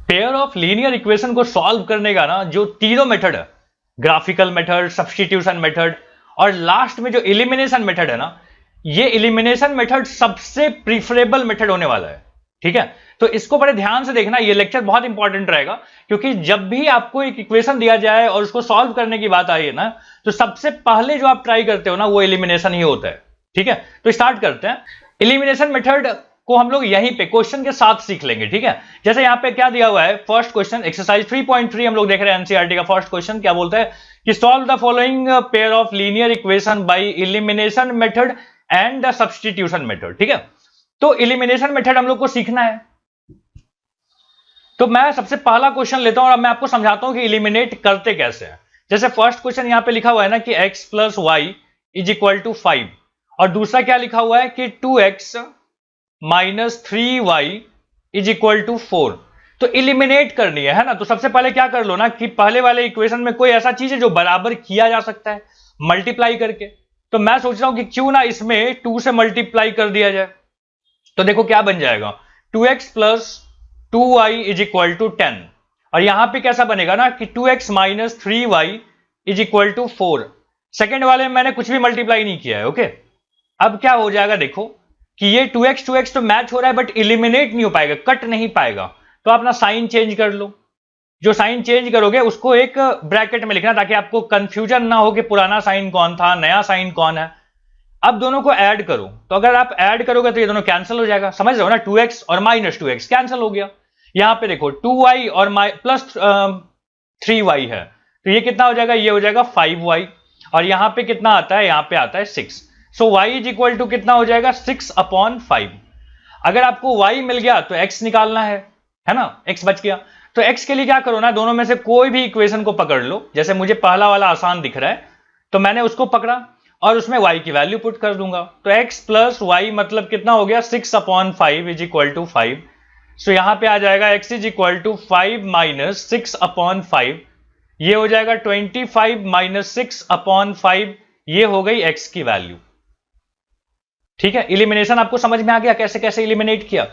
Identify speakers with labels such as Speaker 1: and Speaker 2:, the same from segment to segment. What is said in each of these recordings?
Speaker 1: Pair of linear equation को solve करने का ना जो तीनों मेथड है, ग्राफिकल मेथड, सब्स्टिट्यूशन मेथड और लास्ट में जो एलिमिनेशन मेथड है ना, ये एलिमिनेशन मेथड सबसे प्रीफरेबल मेथड होने वाला है। ठीक है, तो इसको बड़े ध्यान से देखना, ये लेक्चर बहुत इंपॉर्टेंट रहेगा, क्योंकि जब भी आपको एक इक्वेशन दिया जाए और उसको सॉल्व करने की बात आई है ना, तो सबसे पहले जो आप ट्राई करते हो ना वो एलिमिनेशन ही होता है। ठीक है, तो स्टार्ट करते हैं। एलिमिनेशन मेथड को हम लोग यहीं पे क्वेश्चन के साथ सीख लेंगे। ठीक है, जैसे यहां पे क्या दिया हुआ है, फर्स्ट क्वेश्चन एक्सरसाइज 3.3 हम लोग देख रहे हैं, एनसीईआरटी का फर्स्ट क्वेश्चन क्या बोलता है कि solve the following pair of linear equation by elimination method and the substitution method. ठीक है, तो एलिमिनेशन मेथड हम लोग को सीखना है, तो मैं सबसे पहला क्वेश्चन लेता हूं और मैं आपको समझाता हूं कि एलिमिनेट करते कैसे हैं। जैसे फर्स्ट क्वेश्चन यहां पे लिखा हुआ है ना कि x plus y is equal to 5, और दूसरा क्या लिखा हुआ है कि 2x minus 3y is equal to 4। तो एलिमिनेट करनी है ना, तो सबसे पहले क्या कर लो ना कि पहले वाले इक्वेशन में कोई ऐसा चीज है जो बराबर किया जा सकता है मल्टीप्लाई करके। तो मैं सोच रहा हूं कि क्यों ना इसमें 2 से मल्टीप्लाई कर दिया जाए। तो देखो क्या बन जाएगा, 2x plus 2y is equal to 10, और यहां पे कैसा बनेगा ना कि 2x minus 3y is equal to 4। Second वाले में मैंने कुछ भी मल्टीप्लाई नहीं किया है। ओके, अब क्या हो जाएगा, देखो कि ये 2x तो मैच हो रहा है बट इलिमिनेट नहीं हो पाएगा, कट नहीं पाएगा। तो अपना साइन चेंज कर लो, जो साइन चेंज करोगे उसको एक ब्रैकेट में लिखना ताकि आपको कंफ्यूजन ना हो कि पुराना साइन कौन था, नया साइन कौन है। अब दोनों को ऐड करो, तो अगर आप ऐड करोगे तो ये दोनों कैंसिल हो जाएगा, समझ रहे हो ना, 2x और माइनस 2x कैंसिल हो गया। यहां पे देखो 2y और प्लस 3y है, तो ये कितना हो जाएगा, ये हो जाएगा 5y, और यहां पे कितना आता है, यहां पे आता है 6। सो y इज इक्वल टू कितना हो जाएगा, 6/5। अगर आपको y मिल गया तो x निकालना है ना, x बच गया। तो x के लिए क्या करो ना, दोनों में से कोई भी इक्वेशन को पकड़ लो। जैसे मुझे पहला वाला आसान दिख रहा है तो मैंने उसको पकड़ा और उसमें y की वैल्यू पुट कर दूंगा। तो x प्लस वाई मतलब कितना हो गया, 6/5 इज इक्वल टू 5। सो यहां पे आ जाएगा x is equal to 5 minus 6/5, ये हो जाएगा 25 माइनस 6/5, ये हो गई x की वैल्यू। ठीक है, इलिमिनेशन आपको समझ में आ गया कैसे कैसे इलिमिनेट किया।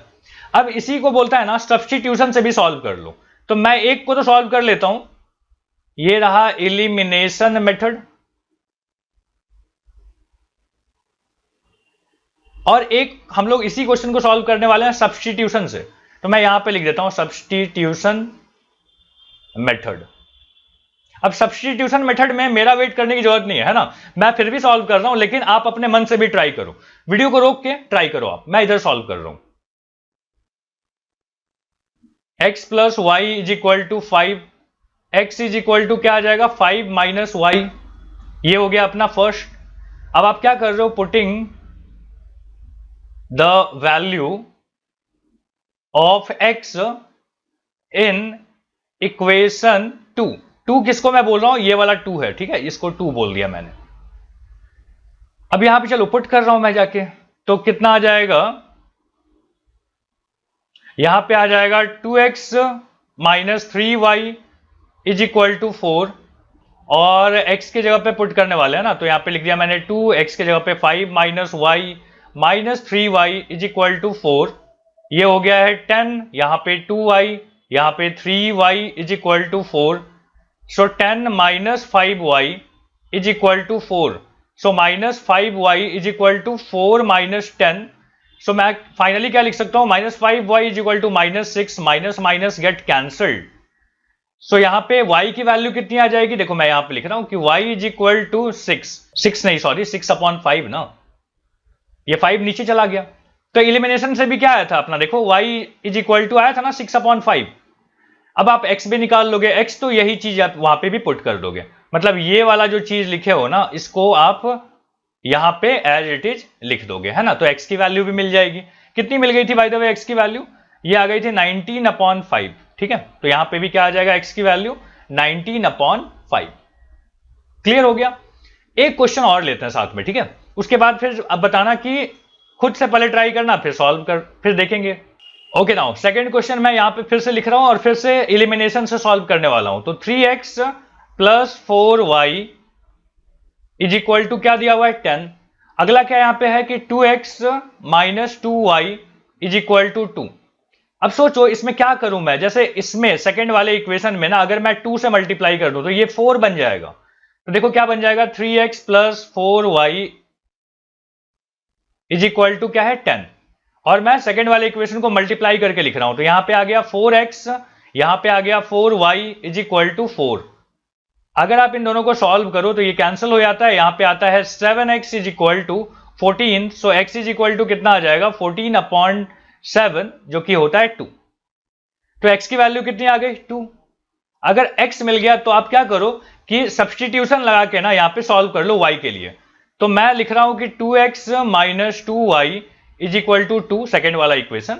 Speaker 1: अब इसी को बोलता है ना सब्स्टिट्यूशन से भी सॉल्व कर लो। तो मैं एक को तो सॉल्व कर लेता हूं, ये रहा एलिमिनेशन मेथड, और एक हम लोग इसी क्वेश्चन को सॉल्व करने वाले हैं सब्स्टिट्यूशन से। तो मैं यहां पे लिख देता हूं सब्स्टिट्यूशन मेथड। अब सब्स्टिट्यूशन मेथड में मेरा वेट करने की जरूरत नहीं है ना, मैं फिर भी सॉल्व कर रहा हूं, लेकिन आप अपने मन से भी ट्राई करो, वीडियो को रोक के ट्राई करो आप। मैं इधर सॉल्व कर रहा हूं, x plus y is equal to 5, x is equal to क्या आ जाएगा, 5 माइनस वाई, ये हो गया अपना फर्स्ट। अब आप क्या कर रहे हो, putting the value of x in equation 2 किसको मैं बोल रहा हूं, ये वाला 2 है। ठीक है, इसको 2 बोल दिया मैंने। अब यहां पे चलो पुट कर रहा हूं मैं जाके, तो कितना आ जाएगा, यहां पे आ जाएगा 2x minus 3y is equal to 4, और x की जगह पे पुट करने वाले हैं ना, तो यहां पे लिख दिया मैंने 2x की जगह पे 5 minus y minus 3y is equal to 4, ये हो गया है 10, यहां पे 2y, यहां पे 3y is equal to 4। So 10 minus 5y is equal to 4, so minus 5y is equal to 4 minus 10। So मैं फाइनली क्या लिख सकता हूं, minus 5y is equal to minus 6, minus minus get cancelled. So यहां पे y की value कितनी आ जाएगी, देखो मैं यहां पे लिख रहा हूं कि y इज इक्वल टू 6 नहीं सॉरी 6/5 ना, ये 5 नीचे चला गया। तो एलिमिनेशन से भी क्या आया था अपना, देखो y इज इक्वल टू आया था ना 6/5। अब आप x भी निकाल लोगे, x तो यही चीज आप वहां पे भी पुट कर दोगे, मतलब ये वाला जो चीज लिखे हो ना इसको आप यहां पे एज इट इज लिख दोगे, है ना। तो x की वैल्यू भी मिल जाएगी, कितनी मिल गई थी बाय द वे, x की वैल्यू ये आ गई थी 19/5। ठीक है, तो यहां पे भी क्या आ जाएगा, x की वैल्यू 19/5। क्लियर हो गया। एक क्वेश्चन और लेते हैं साथ में, ठीक है, उसके बाद फिर अब बताना कि खुद से पहले ट्राई करना, फिर सॉल्व कर फिर देखेंगे। ओके नाउ सेकंड क्वेश्चन मैं यहां पे फिर से लिख रहा हूं और फिर से एलिमिनेशन से सॉल्व करने वाला हूं। तो 3x plus 4y is equal to क्या दिया हुआ है, 10। अगला क्या यहां पे है कि 2x minus 2y is equal to 2। अब सोचो इसमें क्या करूं मैं, जैसे इसमें सेकंड वाले इक्वेशन में ना अगर मैं 2 से मल्टीप्लाई कर दूं तो ये 4 बन जाएगा। तो देखो क्या बन जाएगा, 3x plus 4y is equal to क्या है 10। और मैं सेकंड वाले इक्वेशन को मल्टीप्लाई करके लिख रहा हूं, तो यहां पे आ गया 4x, यहां पे आ गया 4y इज इक्वल टू 4। अगर आप इन दोनों को सॉल्व करो तो ये कैंसिल हो जाता है, यहां पे आता है 7x is equal to 14। So x is equal to कितना आ जाएगा 14 अपॉन 7 जो कि होता है 2। तो x की वैल्यू कितनी आ गई 2। अगर x मिल गया तो आप क्या करो कि सब्सटीट्यूशन लगा के ना यहां पे सॉल्व कर लो y के लिए। तो मैं लिख रहा हूं कि 2x minus 2y is equal to 2, second वाला इक्वेशन,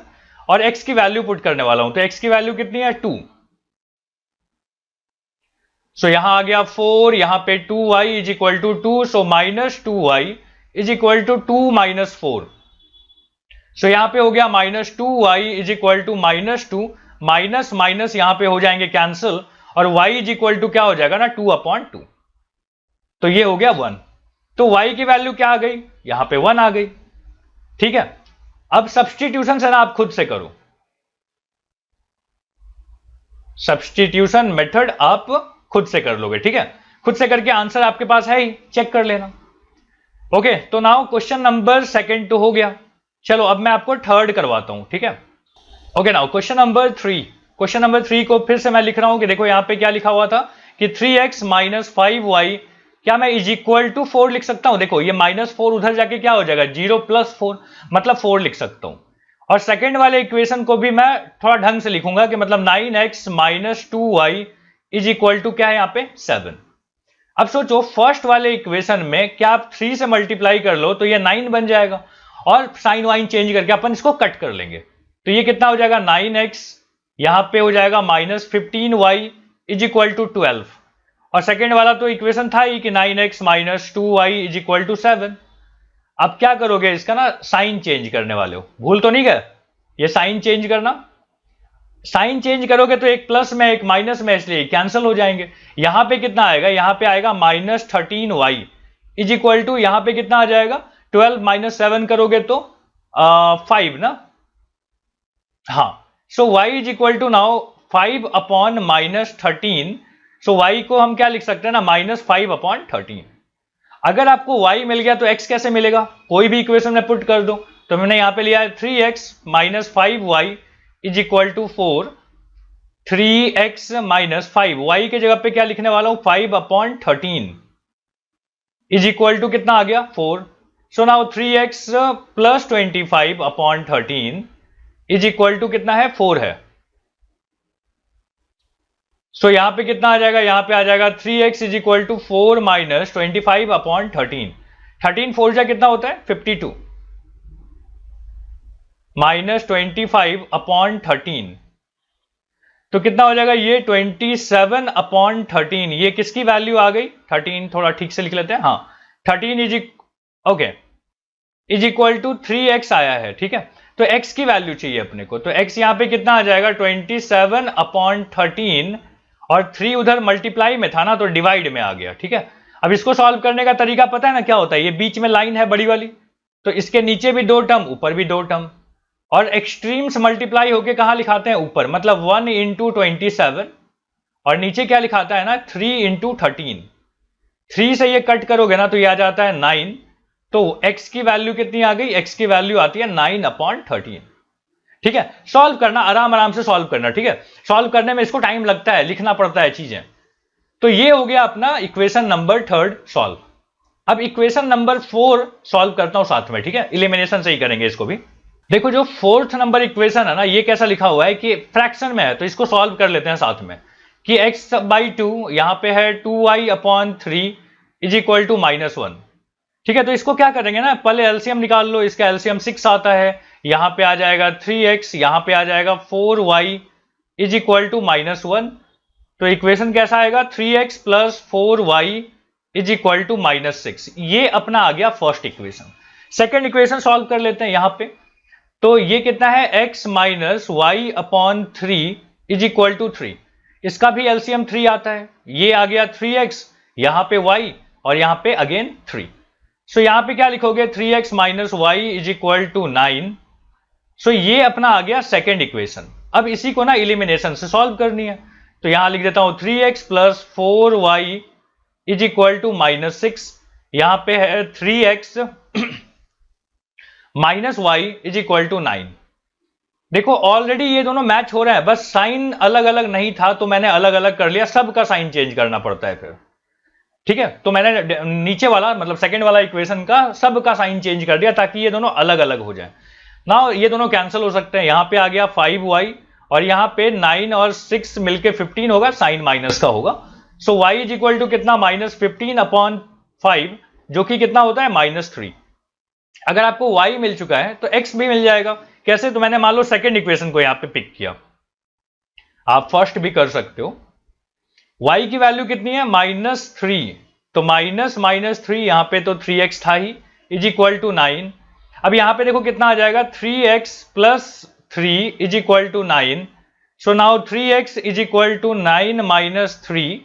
Speaker 1: और x की वैल्यू पुट करने वाला हूं। तो x की वैल्यू कितनी है 2। सो यहां आ गया 4, यहां पे 2y is equal to 2, so minus 2y is equal to 2 minus 4। So यहां पे हो गया minus 2y is equal to minus 2, minus minus यहां पे हो जाएंगे कैंसिल, और y इज इक्वल टू क्या हो जाएगा ना 2 अपॉन 2। तो ये हो गया 1। तो y की वैल्यू क्या आ गई, यहां पे 1 आ गई। ठीक है, अब सब्सटीट्यूशन से ना आप खुद से करो, सब्सटीट्यूशन मेथड आप खुद से कर लोगे। ठीक है, खुद से करके आंसर आपके पास है ही, चेक कर लेना। ओके, तो नाउ क्वेश्चन नंबर सेकंड तो हो गया, चलो अब मैं आपको थर्ड करवाता हूं। ठीक है, okay, now question number 3। Question number 3 को फिर से मैं लिख रहा हूं कि देखो यहां पे क्या लिखा हुआ था कि 3x माइनस 5y, क्या मैं इज इक्वल टू 4 लिख सकता हूं। देखो ये -4 उधर जाके क्या हो जाएगा 0 प्लस 4, मतलब 4 लिख सकता हूं। और सेकंड वाले इक्वेशन को भी मैं थोड़ा ढंग से लिखूंगा कि मतलब 9x minus 2y is equal to क्या है यहाँ पे 7। अब सोचो फर्स्ट वाले इक्वेशन में क्या आप 3 से मल्टीप्लाई कर लो तो ये 9 बन जाएगा, और साइन वाइन चेंज करके अपन इसको कट कर लेंगे। तो ये कितना हो जाएगा 9x, यहां पे हो जाएगा minus 15y is equal to 12। और सेकेंड वाला तो इक्वेशन था ही कि 9x minus 2y is equal to 7। अब क्या करोगे इसका ना साइन चेंज करने वाले हो, भूल तो नहीं गए ये साइन चेंज करना। साइन चेंज करोगे तो एक प्लस में एक माइनस में, इसलिए कैंसिल हो जाएंगे। यहां पे कितना आएगा, यहां पे आएगा minus 13y is equal to यहां पे कितना आ जाएगा 12 माइनस 7 करोगे तो 5 ना। हाँ, so y is equal to now 5 upon minus 13। So y को हम क्या लिख सकते हैं ना -5 अपॉन 13। अगर आपको y मिल गया तो x कैसे मिलेगा, कोई भी इक्वेशन में पुट कर दो। तो मैंने यहां पे लिया है 3x minus 5y is equal to 4। 3x minus 5, y के जगह पे क्या लिखने वाला हूं 5 अपॉन 13 इज इक्वल टू कितना आ गया 4। So now 3x plus 25 upon 13 is equal to कितना है 4 है। सो यहां पे कितना आ जाएगा, यहां पे आ जाएगा 3x is equal to 4 minus 25 upon 13। 13 4 जा कितना होता है 52 माइनस 25 अपॉन 13, तो कितना हो जाएगा ये 27 अपॉन 13। ये किसकी वैल्यू आ गई 13, थोड़ा ठीक से लिख लेते हैं। हाँ, 13 इज इक्वल टू 3x आया है। ठीक है, तो x की वैल्यू चाहिए अपने को, तो x यहां पे कितना आ जाएगा 27 अपॉन 13, और 3 उधर मल्टीप्लाई में था ना तो डिवाइड में आ गया। ठीक है, अब इसको सॉल्व करने का तरीका पता है ना क्या होता है, ये बीच में लाइन है बड़ी वाली, तो इसके नीचे भी 2 टर्म ऊपर भी 2 टर्म, और एक्सट्रीम्स मल्टीप्लाई होके कहां लिखाते हैं ऊपर, मतलब 1 इंटू 27, और नीचे क्या लिखाता है ना 3 इंटू 13। 3 से ये कट करोगे ना तो ये आ जाता है 9। तो x की वैल्यू कितनी आ गई, x की वैल्यू आती है 9 अपॉन 13। ठीक है, सॉल्व करना आराम आराम से सॉल्व करना। ठीक है, सॉल्व करने में इसको टाइम लगता है, लिखना पड़ता है चीजें। तो ये हो गया अपना इक्वेशन नंबर 3 सॉल्व। अब इक्वेशन नंबर 4 सॉल्व करता हूं साथ में। ठीक है, इलिमिनेशन से ही करेंगे इसको भी। देखो जो 4th नंबर इक्वेशन है ना, ये कैसा लिखा हुआ है कि फ्रैक्शन में है, तो इसको सॉल्व कर लेते हैं साथ में कि x/2 यहां पे है 2y upon 3 is equal to -1। ठीक है, तो इसको क्या करेंगे ना, पहले एलसीएम निकाल लो। इसका एलसीएम 6 आता है, यहां पे आ जाएगा 3x, यहां पे आ जाएगा 4y इज इक्वल टू -1। तो इक्वेशन कैसा आएगा 3x plus 4y is equal to -6। ये अपना आ गया first equation. Second equation solve कर लेते हैं यहां पे। तो ये कितना है x minus y upon 3 is equal to 3। इसका भी एलसीएम 3 आता है, ये आ गया 3x, यहां पे y और यहां पे अगेन 3। सो यहां पे क्या लिखोगे 3x minus y is equal to 9, so ये अपना आ गया सेकेंड इक्वेशन। अब इसी को ना इलिमिनेशन से सॉल्व करनी है, तो यहां लिख देता हूं 3x plus 4y is equal to -6। यहां पे है 3x minus y is equal to 9। देखो ऑलरेडी ये दोनों मैच हो रहे हैं, बस साइन अलग अलग नहीं था तो मैंने अलग अलग कर लिया, सबका साइन चेंज करना पड़ता है फिर, ठीक है। तो मैंने नीचे वाला मतलब सेकंड वाला इक्वेशन का सबका साइन चेंज कर दिया ताकि ये दोनों अलग अलग हो जाए ना। ये दोनों कैंसिल हो सकते हैं, यहां पे आ गया 5y और यहां पे 9 और 6 मिलके 15 होगा, साइन माइनस का होगा। सो y इज इक्वल टू कितना -15/5 जो कि कितना होता है -3। अगर आपको y मिल चुका है तो x भी मिल जाएगा। कैसे? तो मैंने मान लो सेकंड इक्वेशन को यहां पे पिक किया, आप फर्स्ट भी कर सकते हो। y की वैल्यू कितनी है -3, तो -3 यहां पे तो 3x था ही इज इक्वल टू 9। अब यहां पे देखो कितना आ जाएगा 3x plus 3 is equal to 9। So now 3x is equal to 9 minus 3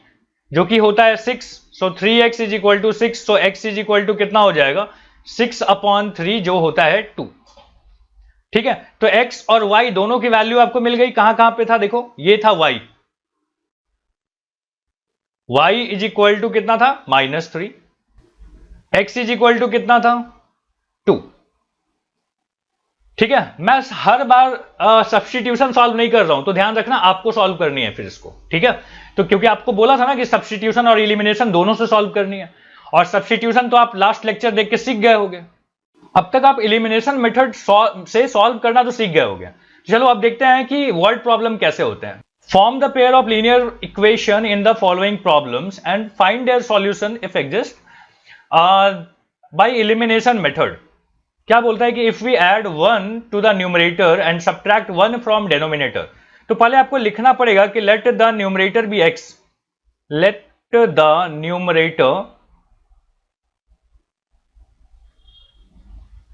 Speaker 1: जो कि होता है 6। So 3x is equal to 6, so x is equal to कितना हो जाएगा 6/3 जो होता है 2। ठीक है, तो x और y दोनों की वैल्यू आपको मिल गई। कहां कहां पे था देखो, ये था y इज इक्वल टू कितना था -3, x इज इक्वल टू कितना था 2। ठीक है, मैं हर बार सब्स्टिट्यूशन सॉल्व नहीं कर रहा हूं, तो ध्यान रखना आपको सॉल्व करनी है फिर इसको, ठीक है। तो क्योंकि आपको बोला था ना कि सब्स्टिट्यूशन और एलिमिनेशन दोनों से सॉल्व करनी है, और सब्स्टिट्यूशन तो आप लास्ट लेक्चर देख के सीख गए होंगे। अब तक आप एलिमिनेशन मेथड से सॉल्व करना तो सीख गए होंगे। चलो अब देखते हैं कि वर्ड प्रॉब्लम कैसे होते हैं। Form the pair of linear equation in the following problems and find their solution if exist by elimination method. क्या बोलता है कि if we add 1 to the numerator and subtract 1 from denominator. तो पहले आपको लिखना पड़ेगा कि let the numerator be x, let the numerator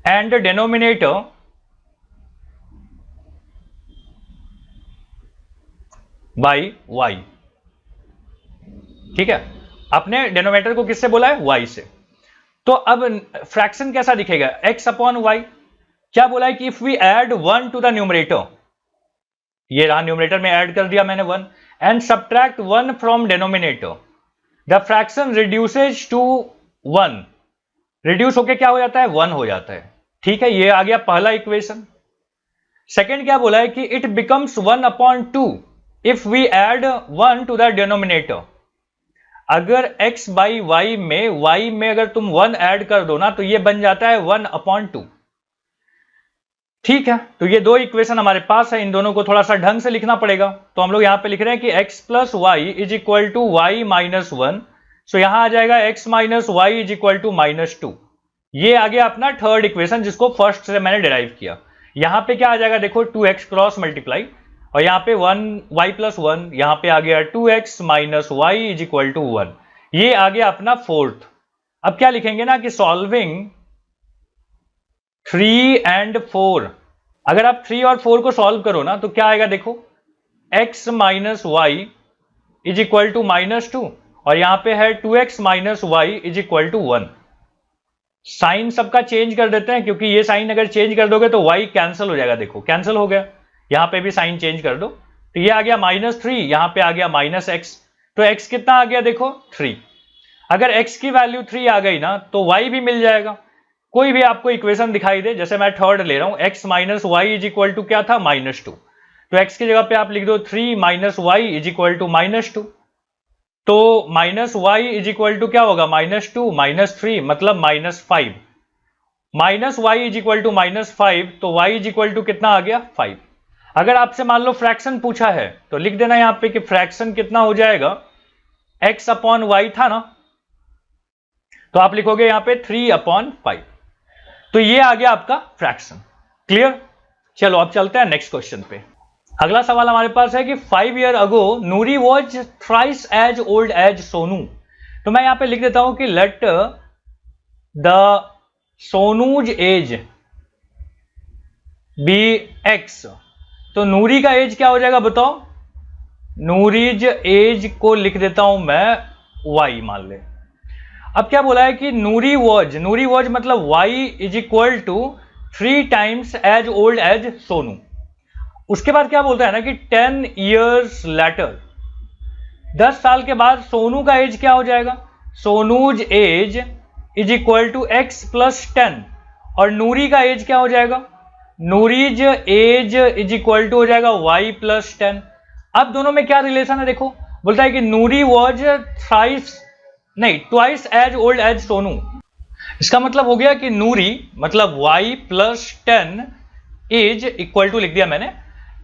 Speaker 1: and denominator by y। ठीक है, अपने डेनोमिनेटर को किससे बोला है y से। तो अब फ्रैक्शन कैसा दिखेगा x/y। क्या बोला है कि if we add 1 to the numerator, ये रहा न्यूमरेटर में ऐड कर दिया मैंने 1, and subtract 1 from denominator, the fraction reduces to 1। Reduce होके क्या हो जाता है 1 हो जाता है। ठीक है, ये आ गया पहला इक्वेशन। सेकेंड क्या बोला है कि it becomes 1/2 if we add 1 to the denominator. अगर x बाई y में अगर तुम 1 ऐड कर दो ना तो ये बन जाता है 1/2। ठीक है, तो ये दो इक्वेशन हमारे पास है, इन दोनों को थोड़ा सा ढंग से लिखना पड़ेगा। तो हम लोग यहां पे लिख रहे हैं कि x plus y is equal to y minus 1। So यहां आ जाएगा x minus y is equal to -2। ये आ गया अपना थर्ड इक्वेशन जिसको फर्स्ट से मैंने डिराइव किया। यहां पे क्या आ जाएगा देखो 2x क्रॉस मल्टीप्लाई, और यहां पे 1y प्लस 1, यहां पे आ गया 2x minus y is equal to 1। ये आ गया अपना फोर्थ। अब क्या लिखेंगे ना कि सॉल्विंग 3 and 4। अगर आप 3 और 4 को सॉल्व करो ना तो क्या आएगा देखो, x minus y is equal to -2, और यहां पे है 2x minus y is equal to 1। Sign सबका चेंज कर देते हैं, क्योंकि ये साइन अगर चेंज कर दोगे तो y कैंसिल हो जाएगा। देखो कैंसिल हो गया, यहां पे भी साइन चेंज कर दो तो ये आ गया -3, यहां पे आ गया -x। तो x कितना आ गया देखो 3। अगर x की वैल्यू 3 आ गई ना तो y भी मिल जाएगा। कोई भी आपको इक्वेशन दिखाई दे, जैसे मैं थर्ड ले रहा हूं, x minus y is equal to क्या था -2, तो x की जगह पे आप लिख दो 3 minus y is equal to -2। तो minus y is equal to क्या होगा -2 माइनस 3 मतलब -5। Minus y is equal to -5, तो y इज इक्वल टू कितना आ गया 5। अगर आपसे मान लो फ्रैक्शन पूछा है तो लिख देना यहां पे कि फ्रैक्शन कितना हो जाएगा, x/y था ना, तो आप लिखोगे यहां पे 3/5। तो ये आ गया आपका फ्रैक्शन। क्लियर? चलो अब चलते हैं नेक्स्ट क्वेश्चन पे। अगला सवाल हमारे पास है कि 5 years ago Noori was thrice as old as Sonu. तो मैं यहां पे लिख देता हूं कि let the Sonu's age be x। तो नूरी का एज क्या हो जाएगा बताओ, नूरीज एज को लिख देता हूं मैं y मान ले। अब क्या बोला है कि नूरी वॉज मतलब y is equal to 3 times as old as Sonu. उसके बाद क्या बोलता है ना कि 10 years later, 10 साल के बाद सोनू का एज क्या हो जाएगा, Sonu's age is equal to x plus 10, और नूरी का एज क्या हो जाएगा, Noori's age is equal to हो जाएगा y प्लस 10। अब दोनों में क्या रिलेशन है देखो, बोलता है कि Noori was twice as old as Sonu. इसका मतलब हो गया कि नूरी मतलब y plus 10 as equal to लिख दिया मैंने,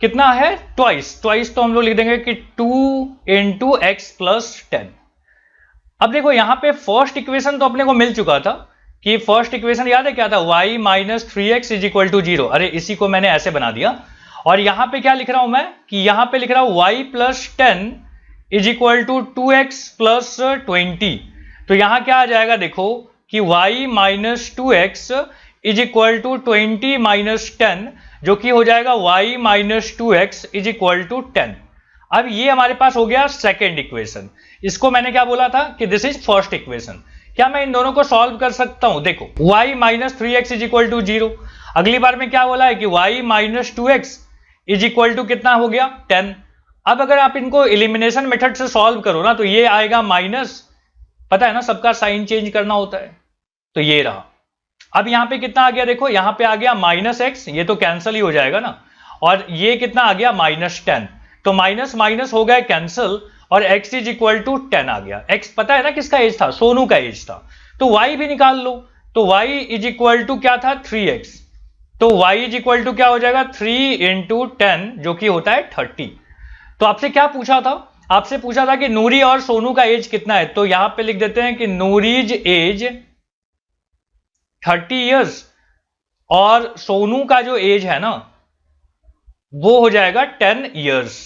Speaker 1: कितना है ट्वाइस, ट्वाइस तो हम लोग लिख देंगे कि 2 इंटू एक्स प्लस 10। अब देखो यहां पे फर्स्ट इक्वेशन तो अपने को मिल चुका था कि फर्स्ट इक्वेशन याद है क्या था, y minus 3x is equal to 0। अरे इसी को मैंने ऐसे बना दिया, और यहां पे क्या लिख रहा हूं मैं कि यहां पे लिख रहा हूं y plus 10 is equal to 2x plus 20। तो यहां क्या आ जाएगा देखो कि y minus 2x is equal to 20 minus 10, जो कि हो जाएगा y minus 2x is equal to 10। अब ये हमारे पास हो गया सेकेंड इक्वेशन। इसको मैंने क्या बोला था कि दिस इज फर्स्ट इक्वेशन। क्या मैं इन दोनों को सॉल्व कर सकता हूं, देखो y minus 3x is equal to 0। अगली बार में क्या बोला है कि y minus 2x is equal to कितना हो गया 10। अब अगर आप इनको एलिमिनेशन मेथड से सॉल्व करो ना तो ये आएगा माइनस, पता है ना सबका साइन चेंज करना होता है, तो ये रहा। अब यहां पे कितना आ गया देखो, यहां पे आ गया माइनस एक्स, ये तो कैंसिल ही हो जाएगा ना, और ये कितना आ गया माइनस 10, तो माइनस माइनस हो गया कैंसिल, और x इज इक्वल टू 10 आ गया। x पता है ना किसका एज था, सोनू का एज था, तो y भी निकाल लो, तो y इज इक्वल टू क्या था 3x, तो y इज इक्वल टू क्या हो जाएगा 3 इंटू 10, जो कि होता है 30। तो आपसे क्या पूछा था, आपसे पूछा था कि नूरी और सोनू का एज कितना है, तो यहां पे लिख देते हैं कि नूरीज एज 30 years और सोनू का जो एज है ना वो हो जाएगा 10 years।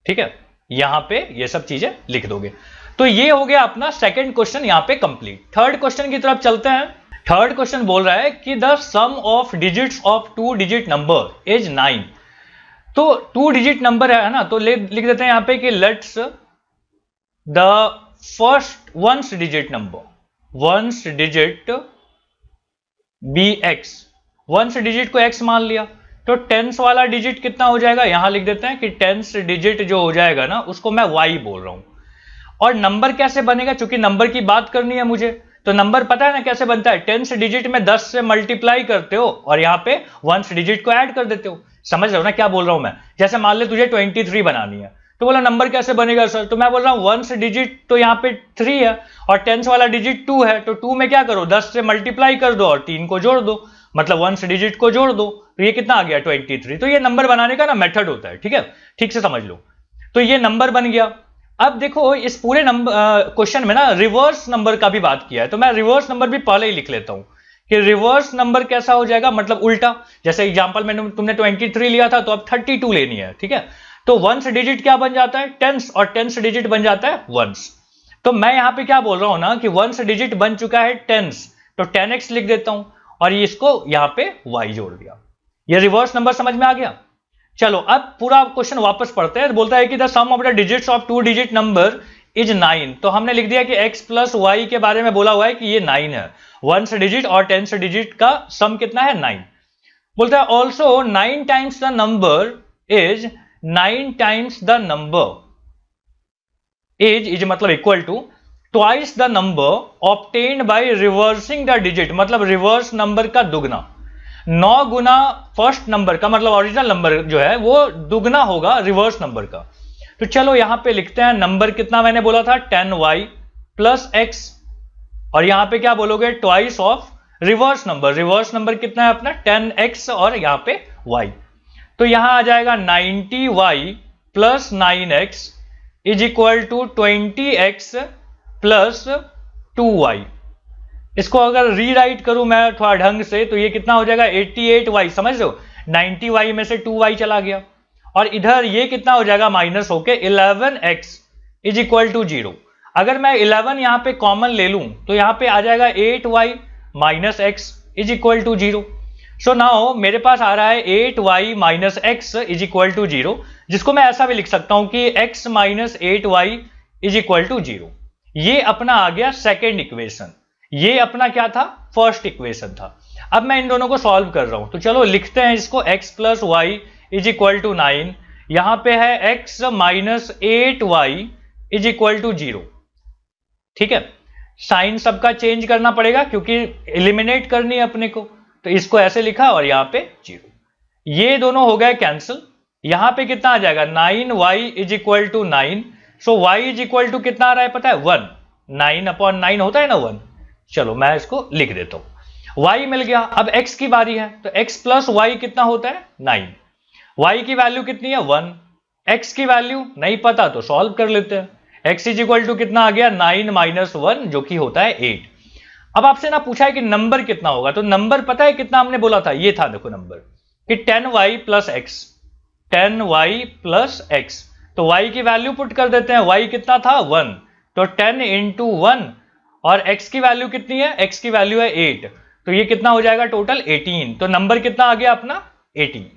Speaker 1: ठीक है, यहां पे ये सब चीजें लिख दोगे। तो ये हो गया अपना सेकंड क्वेश्चन यहां पे कंप्लीट। थर्ड क्वेश्चन की तरफ चलते हैं। थर्ड क्वेश्चन बोल रहा है कि the sum of digits of 2 digit number is 9। तो 2 digit नंबर है ना, तो लिख देते हैं यहां पे कि let's the first ones digit number, ones digit be x, ones digit को x मान लिया, तो टेंस वाला डिजिट कितना हो जाएगा, यहां लिख देते हैं कि टेंस डिजिट जो हो जाएगा ना उसको मैं y बोल रहा हूं। और नंबर कैसे बनेगा, चूंकि नंबर की बात करनी है मुझे, तो नंबर पता है ना कैसे बनता है, टेंस डिजिट में 10 से मल्टीप्लाई करते हो और यहां पे वंस डिजिट को ऐड कर देते हो। समझ रहे हो ना क्या बोल रहा हूं मैं, जैसे मान ले तुझे 23 बनानी है, तो बोला नंबर कैसे बनेगा सर, तो मैं बोल रहा हूं वंस डिजिट तो यहाँ पे 3 है और टेंस वाला डिजिट 2 है, तो 2 में क्या करो 10 से मल्टीप्लाई कर दो और 3 को जोड़ दो, मतलब वंस डिजिट को जोड़ दो, तो ये कितना आ गया 23। तो ये नंबर बनाने का ना मेथड होता है, ठीक है, ठीक से समझ लो। तो ये नंबर बन गया। अब देखो इस पूरे नंबर क्वेश्चन में ना रिवर्स नंबर का भी बात किया है, तो मैं रिवर्स नंबर भी पहले ही लिख लेता हूं कि रिवर्स नंबर कैसा हो जाएगा, मतलब उल्टा। जैसे एग्जांपल में तुमने 23 लिया था तो अब 32 लेनी है, ठीक है। तो वंस डिजिट क्या बन जाता है टेंस, और टेंस डिजिट बन जाता है वंस। तो मैं यहां पे क्या बोल रहा हूं ना कि वंस डिजिट बन चुका है टेंस, तो 10x लिख देता हूं और ये इसको यहां पे y जोड़ दिया। ये रिवर्स नंबर समझ में आ गया। चलो अब पूरा क्वेश्चन वापस पढ़ते हैं। बोलता है कि the sum of the digits of 2 digit number is 9। तो हमने लिख दिया कि x प्लस y के बारे में बोला हुआ है कि ये 9 है, वंस डिजिट और टेंस डिजिट का सम कितना है 9। बोलता है also 9 times the number is 9 times the number is मतलब equal to twice the number obtained by reversing the digit, मतलब रिवर्स नंबर का दुगना। 9 गुना फर्स्ट नंबर का, मतलब ओरिजिनल नंबर जो है वो दुगना होगा रिवर्स नंबर का। तो चलो यहां पे लिखते हैं नंबर कितना मैंने बोला था 10y प्लस x, और यहां पे क्या बोलोगे twice of reverse number. Reverse number कितना है अपना 10x और यहां पे y, तो यहां आ जाएगा 90y plus 9x is equal to 20x plus 2y। इसको अगर रीराइट करूं मैं थोड़ा ढंग से तो ये कितना हो जाएगा 88y, समझ रहे हो, 90y में से 2y चला गया, और इधर ये कितना हो जाएगा माइनस होके 11x इज इक्वल टू 0। अगर मैं 11 यहां पे कॉमन ले लूं तो यहां पे आ जाएगा 8y minus x is equal to 0। So now मेरे पास आ रहा है 8y minus x is equal to 0, जिसको मैं ऐसा भी लिख सकता हूं कि x minus 8y is equal to 0। ये अपना आ गया सेकेंड इक्वेशन, ये अपना क्या था फर्स्ट इक्वेशन था। अब मैं इन दोनों को सॉल्व कर रहा हूं, तो चलो लिखते हैं इसको x plus y is equal to 9, यहां पे है x minus 8y is equal to 0। ठीक है, साइन सबका चेंज करना पड़ेगा क्योंकि एलिमिनेट करनी है अपने को, तो इसको ऐसे लिखा और यहां पे 0। ये दोनों हो गए कैंसिल, यहां पे कितना आ जाएगा 9y is equal to 9, so y is equal to कितना आ रहा है पता है 1, 9/9 होता है ना 1। चलो मैं इसको लिख देता हूं, y मिल गया। अब x की बारी है, तो x प्लस वाई कितना होता है 9, y की वैल्यू कितनी है 1, x की वैल्यू नहीं पता तो सॉल्व कर लेते हैं। x इज इक्वल टू कितना आ गया 9 माइनस 1 जो कि होता है 8। अब आपसे ना पूछा है कि नंबर कितना होगा, तो नंबर पता है कितना हमने बोला था, ये था देखो नंबर कि 10y plus x, 10y plus x, तो y की वैल्यू पुट कर देते हैं, y कितना था 1, तो 10 इंटू 1, और x की वैल्यू कितनी है, x की वैल्यू है 8, तो ये कितना हो जाएगा टोटल 18, तो नंबर कितना आ गया अपना 18।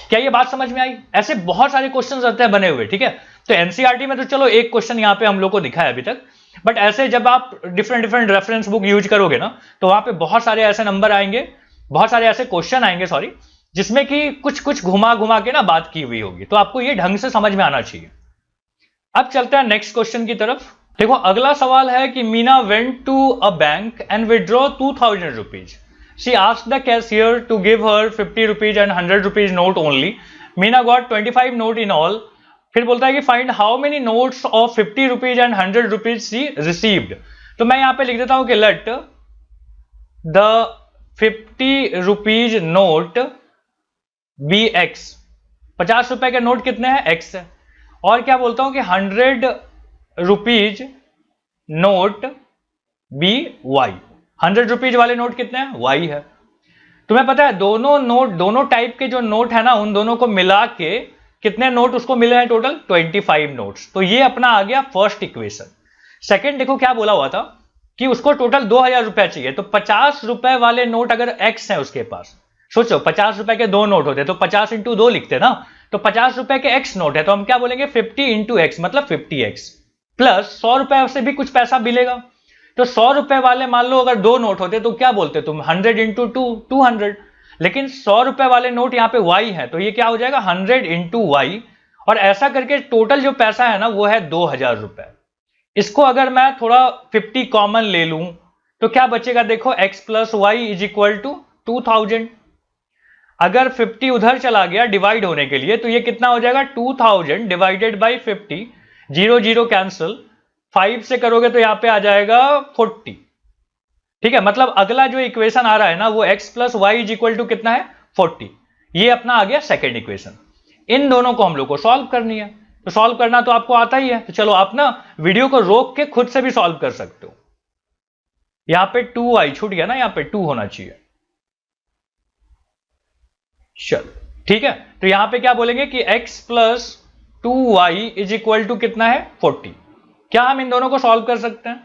Speaker 1: क्या ये बात समझ में आई? ऐसे बहुत सारे क्वेश्चंस रहते हैं बने हुए, ठीक है। तो एनसीईआरटी में तो चलो एक क्वेश्चन यहाँ पे हम लोग को दिखा है अभी तक, बट ऐसे जब आप different different reference book use करोगे ना, तो वहां पे बहुत सारे ऐसे नंबर आएंगे, बहुत सारे ऐसे क्वेश्चन आएंगे सॉरी, जिसमें कि कुछ कुछ घुमा घुमा के ना बात की हुई होगी, तो आपको ये ढंग से समझ में आना चाहिए। अब चलते हैं नेक्स्ट क्वेश्चन की तरफ। देखो अगला सवाल है कि Meena went to a bank and withdraw 2000 rupees. She asked the cashier to give her 50 rupees and 100 rupees note only. Meena got 25 note in all. फिर बोलता है कि find how many notes of 50 rupees and 100 rupees she received. तो मैं यहां पे लिख देता हूं कि let the 50 rupees note be x, 50 रुपए के नोट कितने हैं एक्स है, और क्या बोलता हूं कि 100 rupees note be y, 100 rupees वाले नोट कितने हैं वाई है। तुम्हें पता है दोनों नोट, दोनों टाइप के जो नोट है ना, उन दोनों को मिला के कितने नोट उसको मिले हैं टोटल 25 नोट्स। तो ये अपना आ गया फर्स्ट इक्वेशन। सेकंड देखो क्या बोला हुआ था कि उसको टोटल 2000 रुपए चाहिए, तो 50 रुपए वाले नोट अगर एक्स है उसके पास, सोचो 50 रुपए के दो नोट होते तो 50 इंटू 2 लिखते ना, तो 50 रुपए के एक्स नोट है तो हम क्या बोलेंगे 50 इंटू एक्स मतलब 50x, प्लस 100 रुपए से भी कुछ पैसा मिलेगा, तो 100 रुपए वाले मान लो अगर दो नोट होते तो क्या बोलते तुम 100 इंटू 2 200, लेकिन 100 रुपए वाले नोट यहाँ पे y है तो ये क्या हो जाएगा 100 इंटू वाई, और ऐसा करके टोटल जो पैसा है ना वो है 2000 रुपए। इसको अगर मैं थोड़ा 50 कॉमन ले लूं तो क्या बचेगा देखो x plus y is equal to 2000। अगर 50 उधर चला गया डिवाइड होने के लिए तो ये कितना हो जाएगा 2000 डिवाइडेड बाई 50, 0 0 कैंसिल, 5 से करोगे तो यहां पे आ जाएगा 40। ठीक है, मतलब अगला जो इक्वेशन आ रहा है ना वो x plus y is equal to कितना है 40। ये अपना आ गया सेकेंड इक्वेशन। इन दोनों को हम लोग को सॉल्व करनी है, तो सॉल्व करना तो आपको आता ही है, तो चलो आप ना वीडियो को रोक के खुद से भी सॉल्व कर सकते हो। यहां पे 2y छूट गया ना, यहां पे 2 होना चाहिए। चलो ठीक है, तो यहां पे क्या बोलेंगे कि x plus 2y is equal to कितना है 40। क्या हम इन दोनों को सॉल्व कर सकते हैं?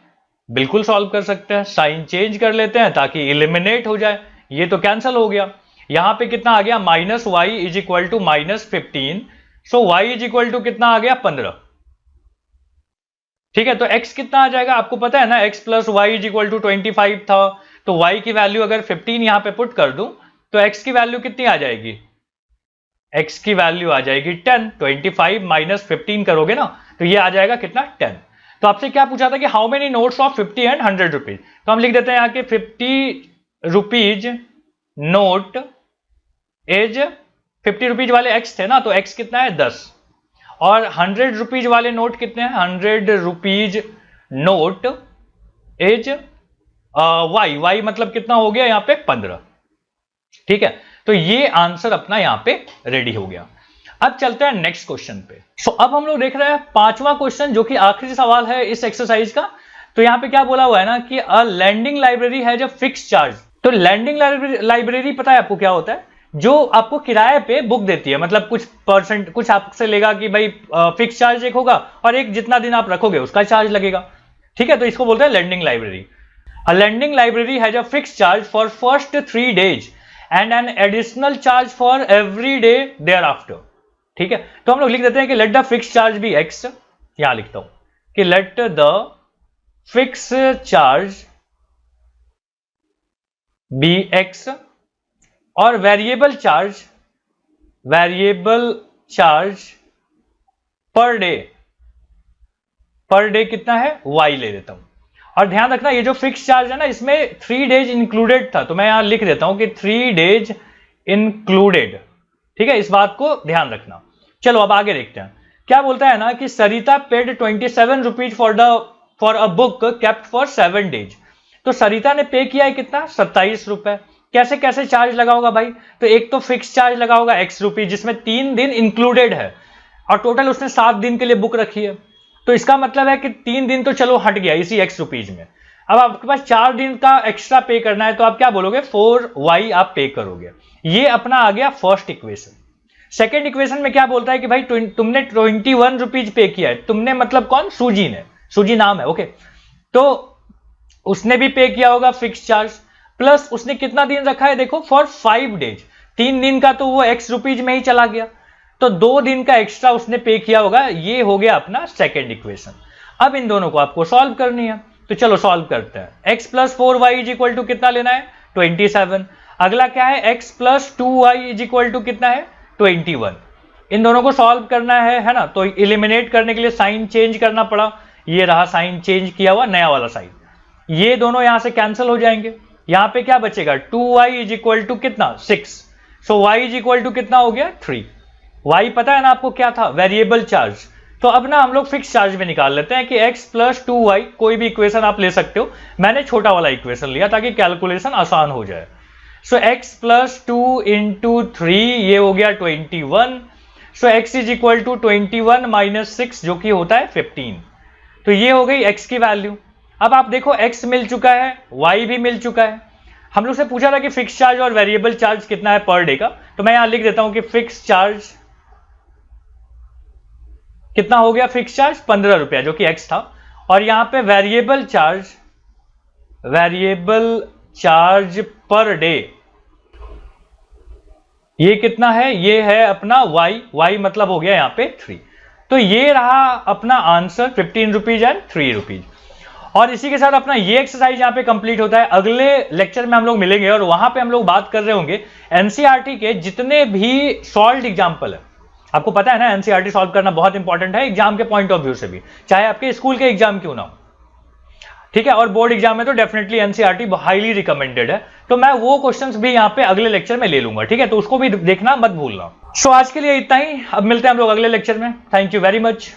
Speaker 1: बिल्कुल सॉल्व कर सकते हैं। साइन चेंज कर लेते हैं ताकि एलिमिनेट हो जाए, ये तो कैंसिल हो गया। यहां पे कितना आ गया minus y is equal to minus 15, so y is equal to कितना आ गया 15। ठीक है, तो x कितना आ जाएगा आपको पता है ना, x plus y is equal to 25 था, तो y की वैल्यू अगर 15 यहां पे पुट कर दूं तो x की वैल्यू कितनी आ जाएगी, x की वैल्यू आ जाएगी 10। 25 माइनस 15 करोगे ना तो ये आ जाएगा कितना 10। तो आपसे क्या पूछा था कि how many notes of 50 and 100 rupees, तो हम लिख देते हैं यहां के 50 रुपीज नोट एज 50 रुपीज वाले x थे ना, तो x कितना है 10, और 100 रुपीज वाले नोट कितने हैं 100 रुपीज नोट एज y मतलब कितना हो गया यहां पे 15। ठीक है, तो ये आंसर अपना यहां पे रेडी हो गया। अब चलते हैं नेक्स्ट क्वेश्चन पे। अब हम लोग देख रहे हैं पांचवा क्वेश्चन जो कि आखिरी सवाल है इस एक्सरसाइज का। तो यहां पे क्या बोला हुआ है ना कि अ लैंडिंग लाइब्रेरी है जो फिक्स चार्ज। तो लैंडिंग लाइब्रेरी पता है आपको क्या होता है, जो आपको किराए पे बुक देती है, मतलब कुछ परसेंट कुछ आपसे लेगा कि भाई फिक्स चार्ज एक होगा और एक जितना दिन आप रखोगे उसका चार्ज लगेगा। ठीक है, तो इसको बोलते हैं lending library. A lending library has a fix charge for first 3 days and an additional charge for every day thereafter. ठीक है, तो हम लोग लिख देते हैं कि let the fix charge be x. यहां लिखता हूं कि let the fix charge be x, और वेरिएबल चार्ज पर डे कितना है, वाई ले लेता हूं। और ध्यान रखना ये जो फिक्स चार्ज है ना, इसमें 3 डेज इंक्लूडेड था, तो मैं यहां लिख देता हूं कि 3 डेज इंक्लूडेड। ठीक है, इस बात को ध्यान रखना। चलो अब आगे देखते हैं क्या बोलता है ना, कि Sarita paid 27 rupees for a book kept for 7 days. तो सरिता ने पे किया है कितना, 27 रुपए। कैसे कैसे चार्ज लगा होगा भाई, तो एक तो फिक्स चार्ज लगा होगा x रुपीज, जिसमें 3 दिन इंक्लूडेड है, और टोटल उसने 7 दिन के लिए बुक रखी है। तो इसका मतलब है कि 3 दिन तो चलो हट गया इसी x रुपीज में। अब आपके पास 4 दिन का एक्स्ट्रा पे करना है, तो आप क्या बोलोगे, 4y आप पे करोगे। ये अपना आ गया फर्स्ट इक्वेशन। सेकेंड इक्वेशन में क्या बोलता है कि भाई तुमने 21 रुपीज पे किया है, तुमने मतलब कौन, सूजी ने, सूजी नाम है, ओके। तो उसने भी पे किया होगा फिक्स चार्ज, प्लस उसने कितना दिन रखा है, देखो फॉर 5 डेज, 3 दिन का तो वो x रुपीज में ही चला गया, तो 2 दिन का एक्स्ट्रा उसने पे किया होगा। ये हो गया अपना सेकेंड इक्वेशन। अब इन दोनों को आपको सॉल्व करनी है, तो चलो सॉल्व करते हैं। x plus 4y is equal to कितना लेना है, 27। अगला क्या है, x plus 2y is equal to कितना है, 21। इन दोनों को सॉल्व करना है ना, तो इलिमिनेट करने के लिए साइन चेंज करना पड़ा। ये रहा साइन चेंज किया हुआ नया वाला साइन, ये दोनों यहां से कैंसिल हो जाएंगे। यहां पे क्या बचेगा, 2y इज इक्वल टू कितना, 6। सो y इज इक्वल टू कितना हो गया, 3। y पता है ना आपको क्या था, वेरिएबल चार्ज। तो अब ना हम लोग फिक्स चार्ज में निकाल लेते हैं कि x प्लस 2y, कोई भी इक्वेशन आप ले सकते हो, मैंने छोटा वाला इक्वेशन लिया ताकि कैलकुलेशन आसान हो जाए। सो x प्लस 2 इंटू 3, ये हो गया 21। So x is equal to 21 minus 6, जो कि होता है 15। तो ये हो गई x की वैल्यू। अब आप देखो x मिल चुका है, y भी मिल चुका है। हम लोग से पूछा था कि फिक्स चार्ज और वेरिएबल चार्ज कितना है पर डे का, तो मैं यहां लिख देता हूं कि फिक्स चार्ज कितना हो गया, फिक्स चार्ज 15 रुपया, जो कि x था, और यहां पे वेरिएबल चार्ज पर डे ये कितना है, ये है अपना y मतलब हो गया यहां पे 3। तो ये रहा अपना आंसर, 15 रुपीज एंड 3 रुपीज। और इसी के साथ अपना ये एक्सरसाइज यहां पे कंप्लीट होता है। अगले लेक्चर में हम लोग मिलेंगे और वहां पे हम लोग बात कर रहे होंगे एनसीईआरटी के जितने भी सॉल्व्ड एग्जांपल है। आपको पता है ना, एनसीईआरटी सॉल्व करना बहुत इंपॉर्टेंट है एग्जाम के पॉइंट ऑफ व्यू से भी, चाहे आपके स्कूल के एग्जाम क्यों ना हो, ठीक है। और बोर्ड एग्जाम में तो डेफिनेटली एनसीईआरटी हाईली रिकमेंडेड है। तो मैं वो क्वेश्चंस भी यहाँ पे अगले लेक्चर में ले लूंगा, ठीक है, तो उसको भी देखना मत भूलना। सो आज के लिए इतना ही, अब मिलते हैं हम लोग अगले लेक्चर में। Thank you very much.